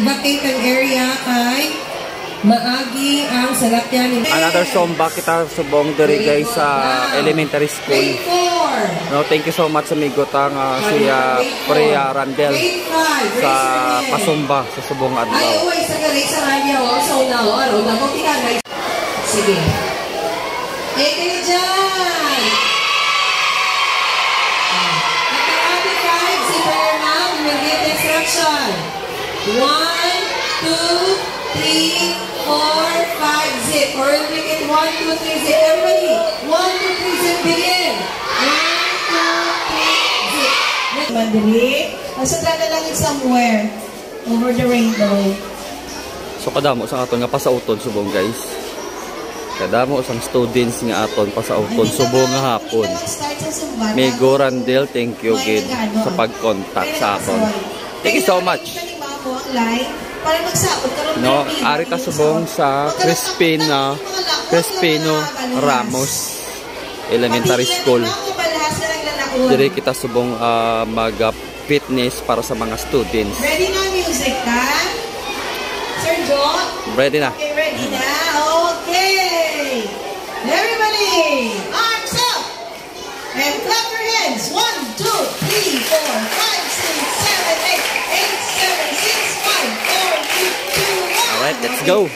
vacate ang area kay maagi ang salakyan. Another Zumba kita subong diri guys sa elementary school. No, thank you so much amigo tang si Priya Randel sa pasumba sa subong adlaw. Ay, uy, sa galing sa kanya, so now, ano, nako kita. Sige. Kayo dyan! At the rapid five, si Prayer Ma'am will give the instruction. 1, 2, 3, 4, 5, zip. Or we'll make it 1, 2, 3, zip. Everybody, 1, 2, 3, zip, begin. 1, 2, 3, zip. Madali. Masada na lang it somewhere. Over the rainbow. So kadamo sa aton nga pasauton subong guys. Kadamo sang students nga aton pasauton subong nga hapon. Migo Randel, thank you gid sa pag-contact sa aton. Thank you so much. No, ari ta subong sa Crispino Ramos Elementary School. Diri kita subong mag-fitness para sa mga students. Ready na music ka? Sir John? Ready na. Okay, ready na. Okay. Everybody, arms up. And clap your hands. 1, 2, 3, 4, 5, 6, 7, 8, 8, 7, 6, 5, 4, 3, 2, 1. Alright, let's go.